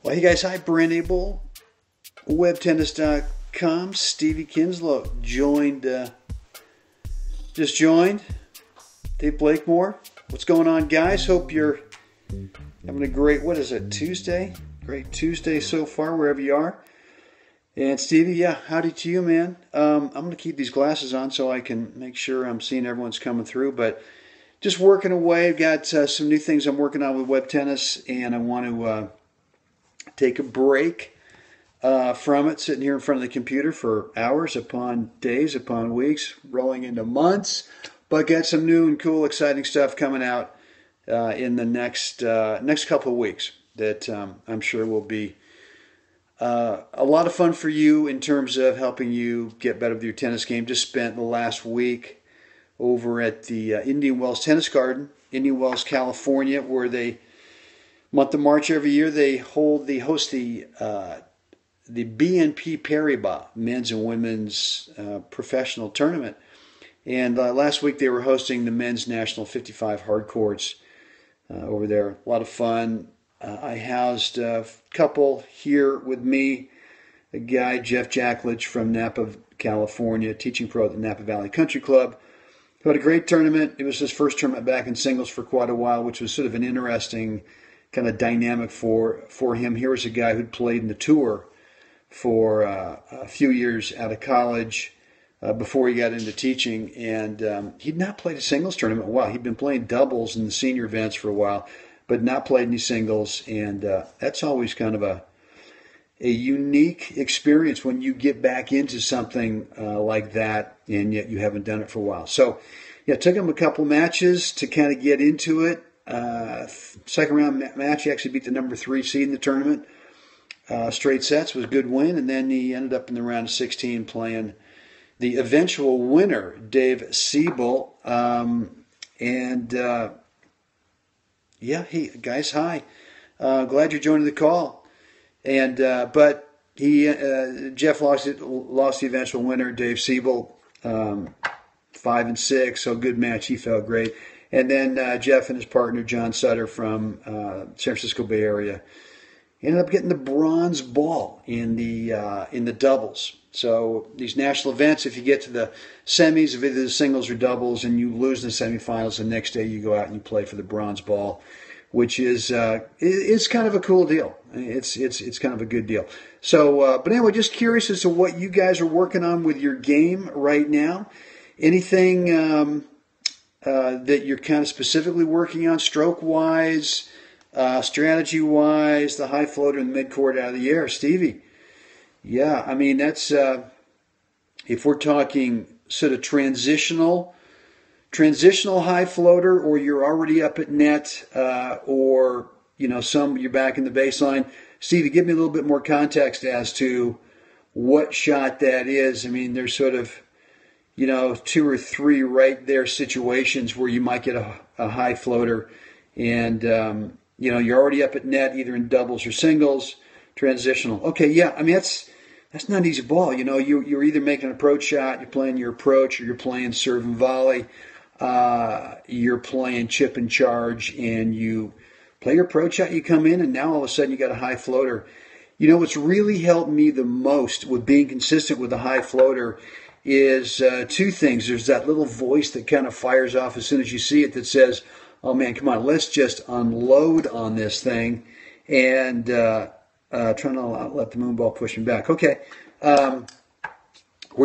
Well, hey guys, hi, Brent Abel, WebTennis.com. Stevie Kinslow just joined. Dave Blakemore. What's going on, guys? Hope you're having a great, what is it, Tuesday? Great Tuesday so far, wherever you are. And Stevie, yeah, howdy to you, man. I'm going to keep these glasses on so I can make sure I'm seeing everyone's coming through, but just working away. I've got some new things I'm working on with WebTennis, and I want to take a break from it, sitting here in front of the computer for hours upon days upon weeks, rolling into months, but got some new and cool, exciting stuff coming out in the next couple of weeks that I'm sure will be a lot of fun for you in terms of helping you get better with your tennis game. Just spent the last week over at the Indian Wells Tennis Garden, Indian Wells, California, where they, month of March every year, they host the BNP Paribas men's and women's professional tournament. And last week they were hosting the men's national 55 hard courts over there. A lot of fun. I housed a couple here with me, a guy, Jeff Jackledge from Napa, California, teaching pro at the Napa Valley Country Club, who had a great tournament. It was his first tournament back in singles for quite a while, which was sort of an interesting kind of dynamic for him. Here was a guy who'd played in the tour for a few years out of college before he got into teaching, and he'd not played a singles tournament in a while. He'd been playing doubles in the senior events for a while, but not played any singles, and that's always kind of a unique experience when you get back into something like that, and yet you haven't done it for a while. So, yeah, it took him a couple matches to kind of get into it. Second round match, he actually beat the number 3 seed in the tournament. Straight sets, was a good win, and then he ended up in the round of 16 playing the eventual winner, Dave Siebel. Yeah, hey guys, hi. Glad you're joining the call. And but he Jeff lost the eventual winner, Dave Siebel, 5-6. So good match. He felt great. And then Jeff and his partner John Sutter from San Francisco Bay Area ended up getting the bronze ball in the doubles. So these national events, if you get to the semis of either the singles or doubles and you lose in the semifinals, the next day you go out and you play for the bronze ball, which is kind of a cool deal. It's kind of a good deal. So, but anyway, just curious as to what you guys are working on with your game right now. Anything that you're kind of specifically working on, stroke-wise, strategy-wise, the high floater and the mid-court out of the air, Stevie? Yeah, I mean, that's, if we're talking sort of transitional high floater, or you're already up at net, or, you're back in the baseline. Stevie, give me a little bit more context as to what shot that is. I mean, there's sort of, 2 or 3 right there situations where you might get a high floater, and, you're already up at net, either in doubles or singles. Transitional. Okay, yeah, I mean, that's not an easy ball. You're either making an approach shot, you're playing your approach, or you're playing serve and volley. You're playing chip and charge, and you play your approach shot, you come in, and now all of a sudden you got a high floater. What's really helped me the most with being consistent with a high floater is 2 things. There's that little voice that kind of fires off as soon as you see it that says, oh man, come on, let's just unload on this thing. And trying to let the moon ball push him back. Okay. Where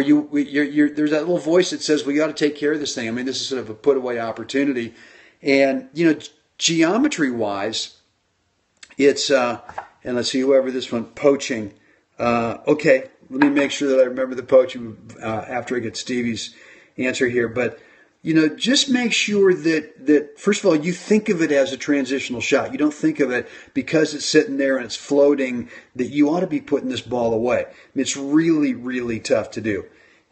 there's that little voice that says, we got to take care of this thing. I mean, this is sort of a put away opportunity. And, geometry wise, it's, and let's see, whoever this one, Poaching. Okay. Let me make sure that I remember the Poaching after I get Stevie's answer here. But, just make sure that, first of all, you think of it as a transitional shot. You don't think of it because it's sitting there and it's floating that you ought to be putting this ball away. I mean, it's really, really tough to do.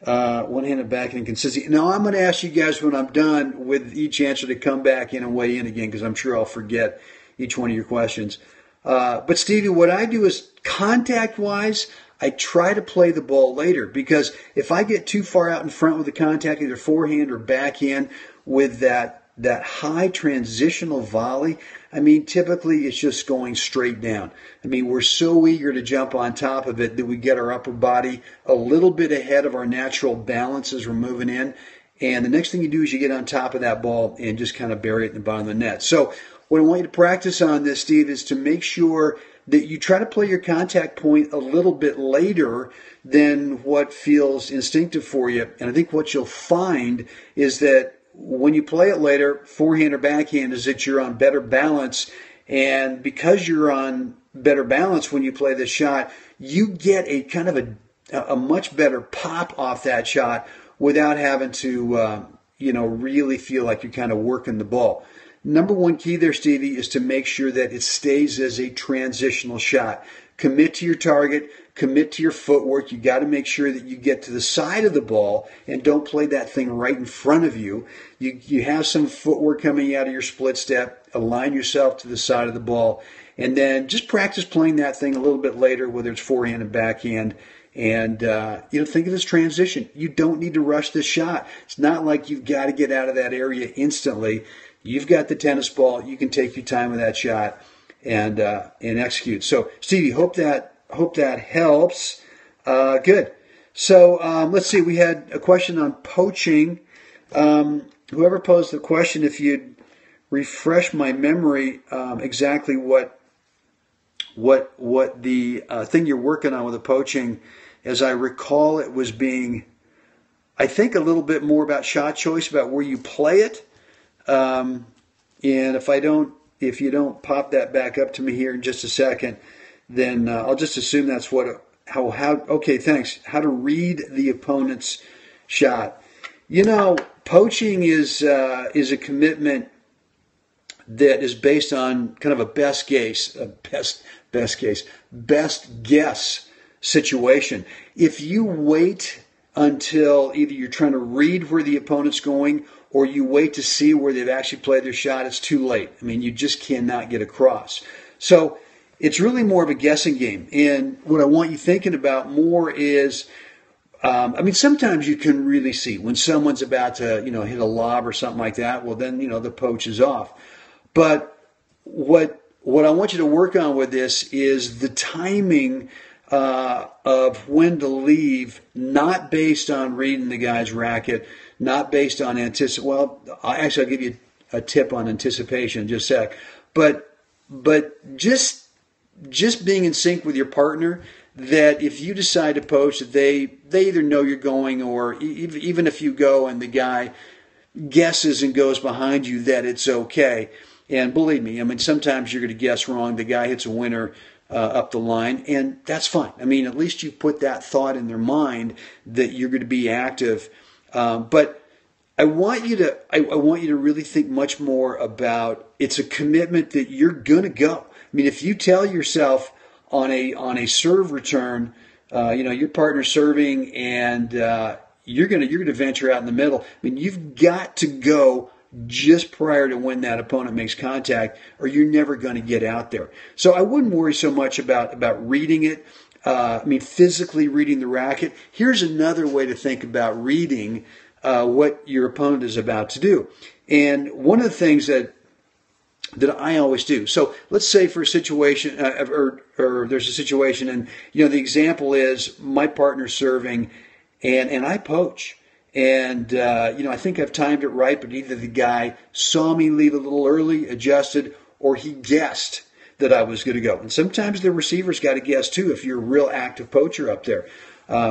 One-handed backhand consistency. Now, I'm going to ask you guys when I'm done with each answer to come back in and weigh in again, because I'm sure I'll forget each one of your questions. But, Stevie, what I do is contact-wise, I try to play the ball later, because if I get too far out in front with the contact, either forehand or backhand, with that that high transitional volley, I mean, typically it's just going straight down. I mean, we're so eager to jump on top of it that we get our upper body a little bit ahead of our natural balance as we're moving in. And the next thing you do is you get on top of that ball and just kind of bury it in the bottom of the net. So what I want you to practice on this, Steve, is to make sure that you try to play your contact point a little bit later than what feels instinctive for you. And I think what you'll find is that when you play it later, forehand or backhand, is that you're on better balance. And because you're on better balance when you play this shot, you get a kind of a much better pop off that shot without having to, really feel like you're kind of working the ball. Number one key there, Stevie, is to make sure that it stays as a transitional shot. Commit to your target, commit to your footwork. You got to make sure that you get to the side of the ball and don't play that thing right in front of you. You have some footwork coming out of your split step. Align yourself to the side of the ball. And then just practice playing that thing a little bit later, whether it's forehand and backhand. And, think of this transition. You don't need to rush this shot. It's not like you've got to get out of that area instantly. You've got the tennis ball. You can take your time with that shot and execute. So, Stevie, hope that helps. Good. So let's see. We had a question on poaching. Whoever posed the question, if you'd refresh my memory, exactly what the thing you're working on with the poaching, as I recall, it was being, I think, a little bit more about shot choice, about where you play it. And if you don't pop that back up to me here in just a second, then I'll just assume that's okay, thanks. How to read the opponent's shot. Poaching is a commitment that is based on kind of a best guess situation. If you wait until either you're trying to read where the opponent's going or you wait to see where they've actually played their shot, it's too late. I mean, you just cannot get across. So it's really more of a guessing game. And what I want you thinking about more is, sometimes you can really see when someone's about to, hit a lob or something like that. Well, then, the poach is off. But what I want you to work on with this is the timing of when to leave, not based on reading the guy's racket, not based on anticipation. Well, I'll give you a tip on anticipation in just a sec. But just being in sync with your partner, that if you decide to poach, that they either know you're going, or even if you go and the guy guesses and goes behind you, that it's okay. And believe me, sometimes you're going to guess wrong. The guy hits a winner up the line, and that's fine. At least you put that thought in their mind that you're going to be active. But I want you to really think much more about, it's a commitment that you're going to go. If you tell yourself on a serve return, your partner's serving and you're going to venture out in the middle. You've got to go just prior to when that opponent makes contact, or you're never going to get out there. So I wouldn't worry so much about reading it. Physically reading the racket. Here's another way to think about reading what your opponent is about to do. And one of the things that I always do. So let's say for a situation, or there's a situation, and the example is my partner's serving, and I poach. And, I think I've timed it right, but either the guy saw me leave a little early, adjusted, or he guessed that I was going to go. And sometimes the receiver's got to guess too if you're a real active poacher up there,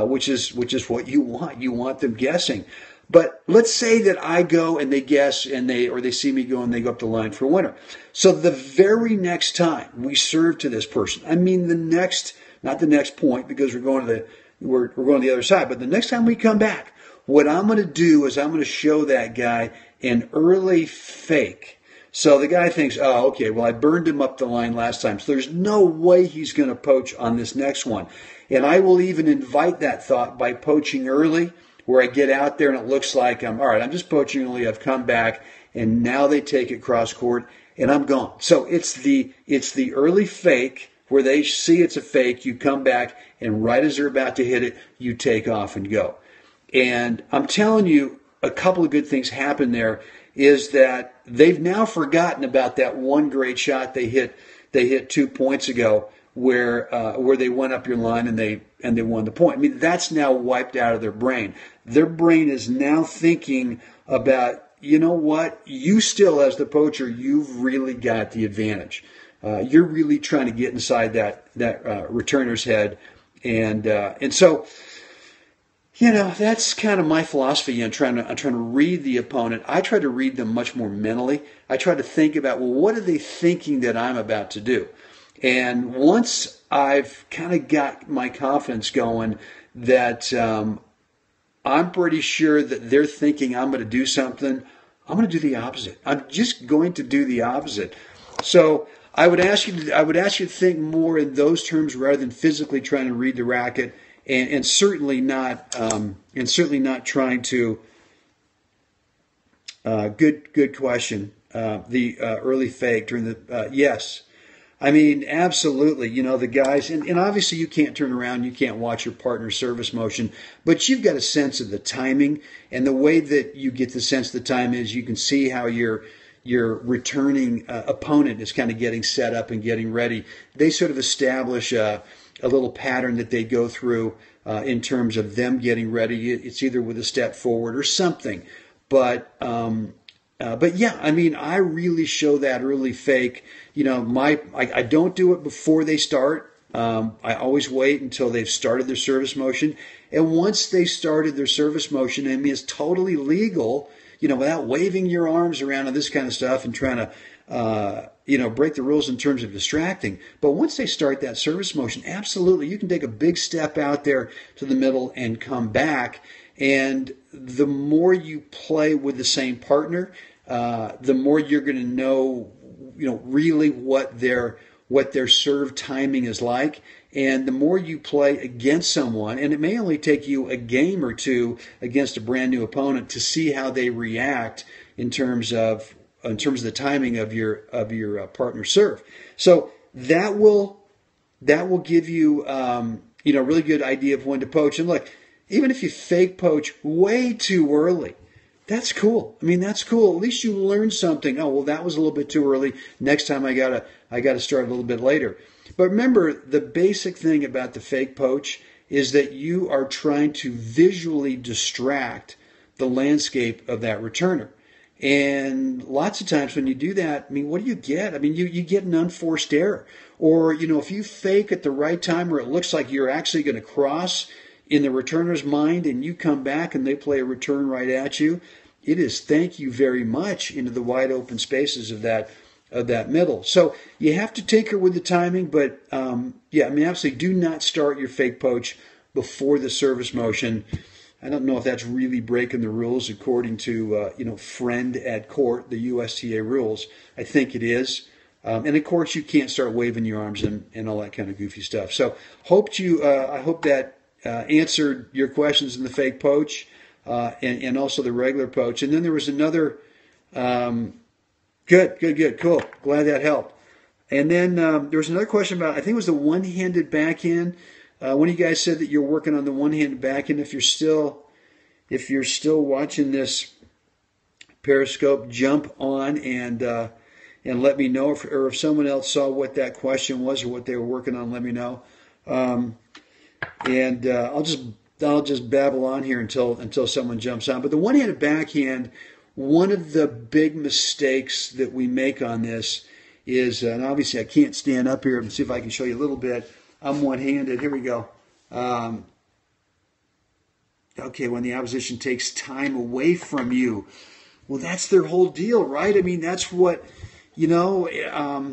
which is what you want. You want them guessing. But let's say that I go and they guess and they see me go and they go up the line for a winner. So the very next time we serve to this person, not the next point because we're going to the other side, but the next time we come back, what I'm going to do is I'm going to show that guy an early fake. So the guy thinks, oh, okay, well, I burned him up the line last time, so there's no way he's going to poach on this next one. And I will even invite that thought by poaching early, where I get out there and it looks like I'm just poaching early, I've come back, and now they take it cross court, and I'm gone. So it's the early fake where they see it's a fake, you come back, and right as they're about to hit it, you take off and go. And I'm telling you, a couple of good things happen there. is that they've now forgotten about that one great shot they hit 2 points ago where they went up your line and they won the point. I mean, that's now wiped out of their brain. Their brain is now thinking about, you know what, you still as the poacher, you've really got the advantage. You're really trying to get inside that returner's head, and so, you know, that's kind of my philosophy. I'm trying to read the opponent. I try to read them much more mentally. I try to think about, well, what are they thinking that I'm about to do? And once I've kind of got my confidence going that I'm pretty sure that they're thinking I'm going to do something, I'm going to do the opposite. I'm just going to do the opposite. So I would ask you to think more in those terms rather than physically trying to read the racket, and certainly not trying to. Good question. The early fake during the yes. I mean, absolutely. You know, the guys, and obviously you can't turn around, you can't watch your partner's service motion, but you've got a sense of the timing, and the way that you get the sense of the time is you can see how your returning opponent is kind of getting set up and getting ready. They sort of establish a little pattern that they go through in terms of them getting ready. It's either with a step forward or something, but yeah, I mean, I really show that early fake. You know, I don't do it before they start. I always wait until they've started their service motion. And once they started their service motion, I mean, it's totally legal, you know, without waving your arms around and this kind of stuff and trying to, you know, break the rules in terms of distracting. But once they start that service motion, absolutely, you can take a big step out there to the middle and come back. And the more you play with the same partner, the more you're going to know, you know, really what their serve timing is like. And the more you play against someone, and it may only take you a game or two against a brand new opponent to see how they react in terms of the timing of your partner's serve. So that will give you you know, a really good idea of when to poach. And look, even if you fake poach way too early, that's cool. I mean, that's cool. At least you learned something. Oh, well, that was a little bit too early. Next time I gotta start a little bit later. But remember, the basic thing about the fake poach is that you are trying to visually distract the landscape of that returner. And lots of times when you do that, I mean, what do you get? I mean, you get an unforced error. Or, you know, if you fake at the right time where it looks like you're actually going to cross in the returner's mind and you come back and they play a return right at you, it is thank you very much into the wide open spaces of that middle. So you have to tinker with the timing, but yeah, I mean, absolutely do not start your fake poach before the service motion. I don't know if that's really breaking the rules according to you know, friend at court, the USTA rules. I think it is. And of course you can't start waving your arms and all that kind of goofy stuff. So I hope that answered your questions in the fake poach. And also the regular poach. And then there was another, good, cool. Glad that helped. And then there was another question about, I think it was the one-handed backhand. One of you guys said that you're working on the one-handed backhand. If you're still watching this Periscope, jump on and let me know, or if someone else saw what that question was or what they were working on, let me know. And I'll just babble on here until someone jumps on. But the one-handed backhand, one of the big mistakes that we make on this is, and obviously I can't stand up here and see if I can show you a little bit. I'm one-handed. Here we go. Okay, when the opposition takes time away from you. Well, that's their whole deal, right? I mean, that's what, you know, I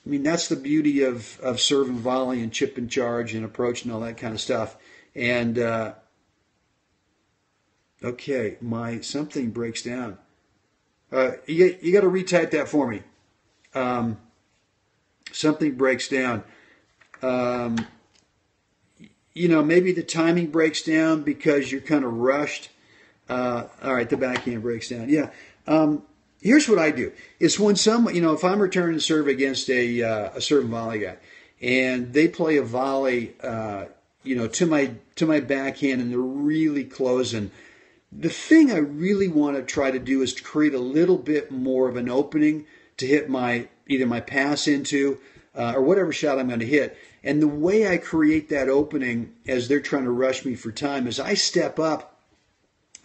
mean, that's the beauty of serve and volley and chip and charge and approach and all that kind of stuff. And, okay, something breaks down. You got to retype that for me. Something breaks down. You know, maybe the timing breaks down because you're kind of rushed. All right, the backhand breaks down. Yeah. Here's what I do. It's when someone, you know, if I'm returning a serve against a serve and volley guy, and they play a volley, you know, to my backhand, and they're really closing, The thing I really want to try to do is to create a little bit more of an opening to hit either my pass into or whatever shot I'm going to hit. And the way I create that opening as they're trying to rush me for time is I step up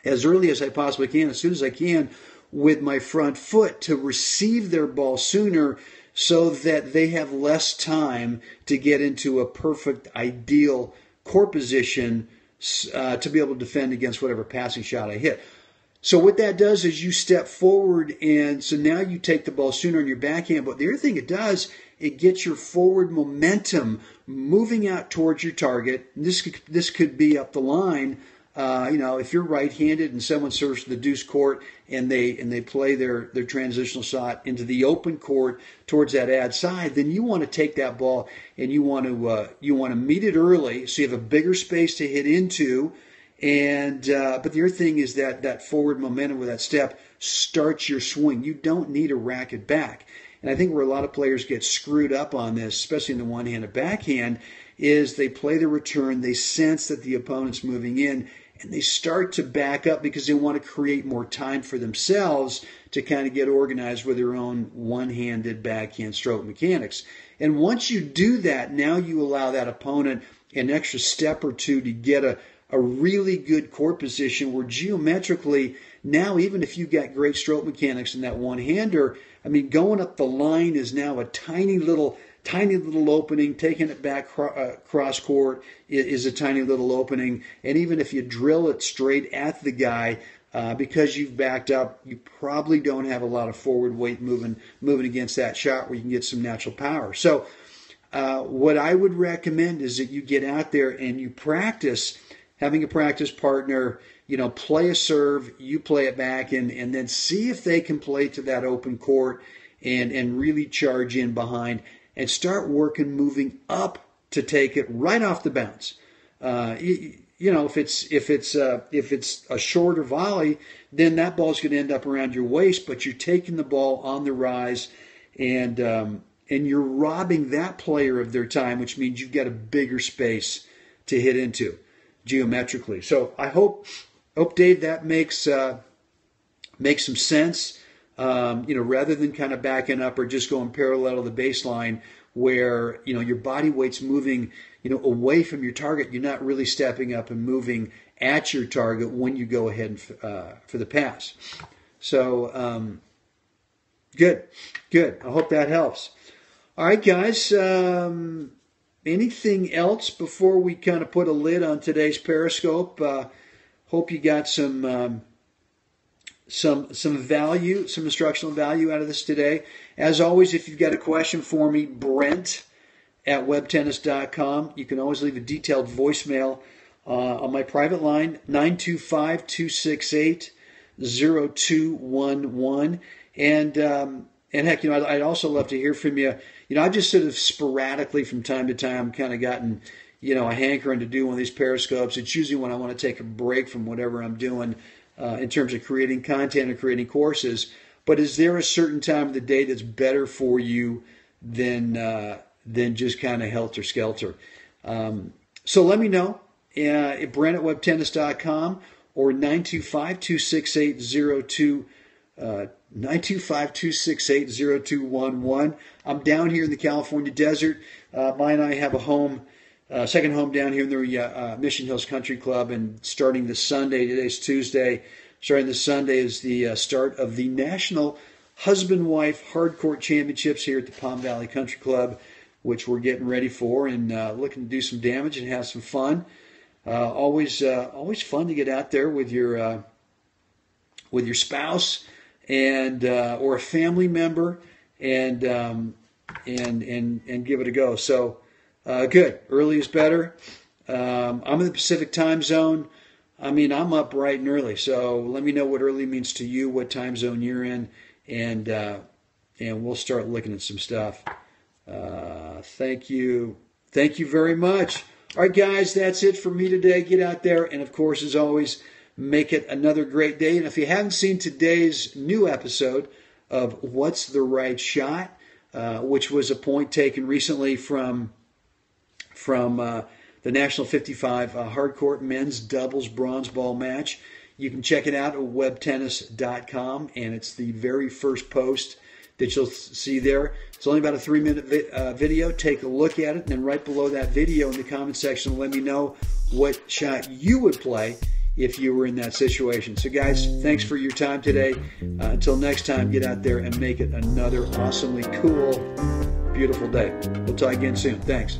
as early as I possibly can, as soon as I can, with my front foot to receive their ball sooner so that they have less time to get into a perfect, ideal court position to be able to defend against whatever passing shot I hit. So what that does is you step forward, and so now you take the ball sooner in your backhand. But the other thing it does, it gets your forward momentum moving out towards your target. This could be up the line. If you're right-handed and someone serves the deuce court and they play their transitional shot into the open court towards that ad side, then you want to take that ball and you want to meet it early so you have a bigger space to hit into. And but the other thing is that forward momentum with that step starts your swing. You don't need a racket back. And I think where a lot of players get screwed up on this, especially in the one-handed backhand, is they play the return, they sense that the opponent's moving in, and they start to back up because they want to create more time for themselves to kind of get organized with their own one-handed backhand stroke mechanics. And once you do that, now you allow that opponent an extra step or two to get a really good court position where geometrically, now even if you've got great stroke mechanics in that one-hander, I mean, going up the line is now a tiny little opening. Taking it back cross court is a tiny little opening. And even if you drill it straight at the guy, because you've backed up, you probably don't have a lot of forward weight moving against that shot where you can get some natural power. So what I would recommend is that you get out there and you practice having a practice partner, play a serve, you play it back, and then see if they can play to that open court and really charge in behind and start working, moving up to take it right off the bounce. If it's a shorter volley, then that ball's going to end up around your waist, but you're taking the ball on the rise, and you're robbing that player of their time, which means you've got a bigger space to hit into geometrically. So I hope Dave, that makes some sense. Rather than kind of backing up or just going parallel to the baseline where, your body weight's moving, away from your target. You're not really stepping up and moving at your target when you go ahead and, for the pass. So, good. I hope that helps. All right, guys. Anything else before we kind of put a lid on today's Periscope? Hope you got some value, some instructional value out of this today. As always, if you've got a question for me, Brent at WebTennis.com. You can always leave a detailed voicemail on my private line, 925-268-0211. And heck, I'd also love to hear from you. I've just sort of sporadically from time to time kind of gotten, a hankering to do one of these Periscopes. It's usually when I want to take a break from whatever I'm doing in terms of creating content or creating courses. But is there a certain time of the day that's better for you than just kind of helter-skelter? So let me know. Brent at WebTennis.com or 925-268-0211. I'm down here in the California desert. Mine and I have a home, second home down here in the Mission Hills Country Club, and starting this Sunday, today's Tuesday, starting this Sunday is the start of the National Husband-Wife Hardcourt Championships here at the Palm Valley Country Club, which we're getting ready for and looking to do some damage and have some fun. Always fun to get out there with your spouse and or a family member and give it a go. So good. Early is better. I'm in the Pacific time zone. I mean, I'm up bright and early. So let me know what early means to you, what time zone you're in, and we'll start looking at some stuff. Thank you very much. All right, guys, that's it for me today. Get out there, and of course, as always, make it another great day. And if you haven't seen today's new episode of What's the Right Shot, which was a point taken recently from the National 55 Hardcourt Men's Doubles Bronze Ball match, You can check it out at webtennis.com, and it's the very first post that you'll see there. It's only about a 3-minute video. Take a look at it, and then right below that video in the comment section, let me know what shot you would play if you were in that situation. So guys, thanks for your time today. Until next time, get out there and make it another awesomely cool, beautiful day. We'll talk again soon. Thanks.